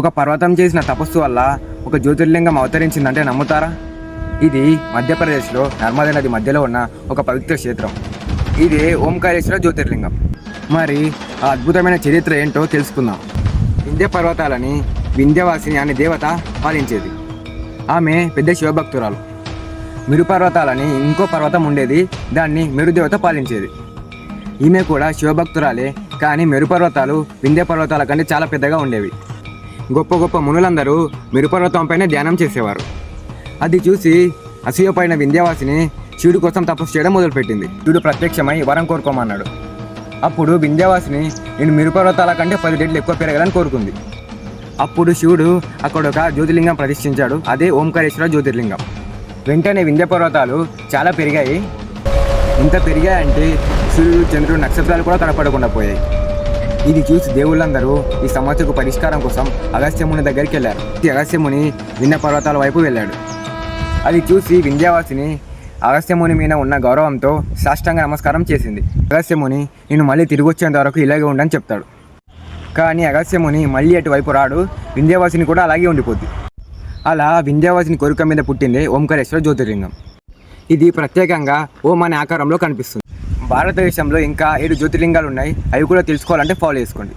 ఒక పర్వతం చేసిన తపస్సు వల్ల ఒక జ్యోతిర్లింగం అవతరించిందంటే నమ్ముతారా? ఇది మధ్యప్రదేశ్లో నర్మదా నది మధ్యలో ఉన్న ఒక పవిత్ర క్షేత్రం. ఇదే ఓంకారేశ్వర జ్యోతిర్లింగం. మరి ఆ అద్భుతమైన చరిత్ర ఏంటో తెలుసుకుందాం. వింధ్య పర్వతాలని వింధ్యవాసిని అనే దేవత పాలించేది. ఆమె పెద్ద శివభక్తురాలు. మిరు పర్వతాలని ఇంకో పర్వతం ఉండేది, దాన్ని మెరుదేవత పాలించేది. ఈమె కూడా శివభక్తురాలే, కానీ మెరు పర్వతాలు వింధ్య పర్వతాల కంటే చాలా పెద్దగా ఉండేవి. గొప్ప గొప్ప మునులందరూ మెరుపర్వతంపైనే ధ్యానం చేసేవారు. అది చూసి అసూయపడిన వింధ్యవాసిని శివుడి కోసం తపస్సు చేయడం మొదలుపెట్టింది. శివుడు ప్రత్యక్షమై వరం కోరుకోమన్నాడు. అప్పుడు వింధ్యవాసిని నేను మెరుపర్వతాల కంటే 10 రెట్లు ఎక్కువ పెరగాలని కోరుకుంది. అప్పుడు శివుడు అక్కడ ఒక జ్యోతిర్లింగం ప్రతిష్ఠించాడు. అదే ఓంకారేశ్వర జ్యోతిర్లింగం. వెంటనే వింధ్య పర్వతాలు చాలా పెరిగాయి. ఇంత పెరిగాయంటే సూర్యుడు, చంద్రుడు, నక్షత్రాలు కూడా కనపడకుండా పోయాయి. ఇది చూసి దేవుళ్ళందరూ ఈ సమస్యకు పరిష్కారం కోసం అగస్త్యముని దగ్గరికి వెళ్ళారు. అగస్త్యముని వింధ్య పర్వతాల వైపు వెళ్ళాడు. అది చూసి వింధ్యవాసిని అగస్త్యముని మీద ఉన్న గౌరవంతో సాష్టాంగ నమస్కారం చేసింది. అగస్త్యముని నేను మళ్ళీ తిరిగి వచ్చేంత వరకు ఇలాగే ఉండని చెప్తాడు. కానీ అగస్త్యముని మళ్ళీ అటువైపు రాడు. వింధ్యవాసిని కూడా అలాగే ఉండిపోద్ది. అలా వింధ్యవాసిని కోరిక మీద పుట్టిందే ఓంకారేశ్వర జ్యోతిర్లింగం. ఇది ప్రత్యేకంగా ఓం అనే ఆకారంలో కనిపిస్తుంది. భారతదేశంలో ఇంకా 7 జ్యోతిర్లింగాలు ఉన్నాయి. అవి కూడా తెలుసుకోవాలంటే ఫాలో చేసుకోండి.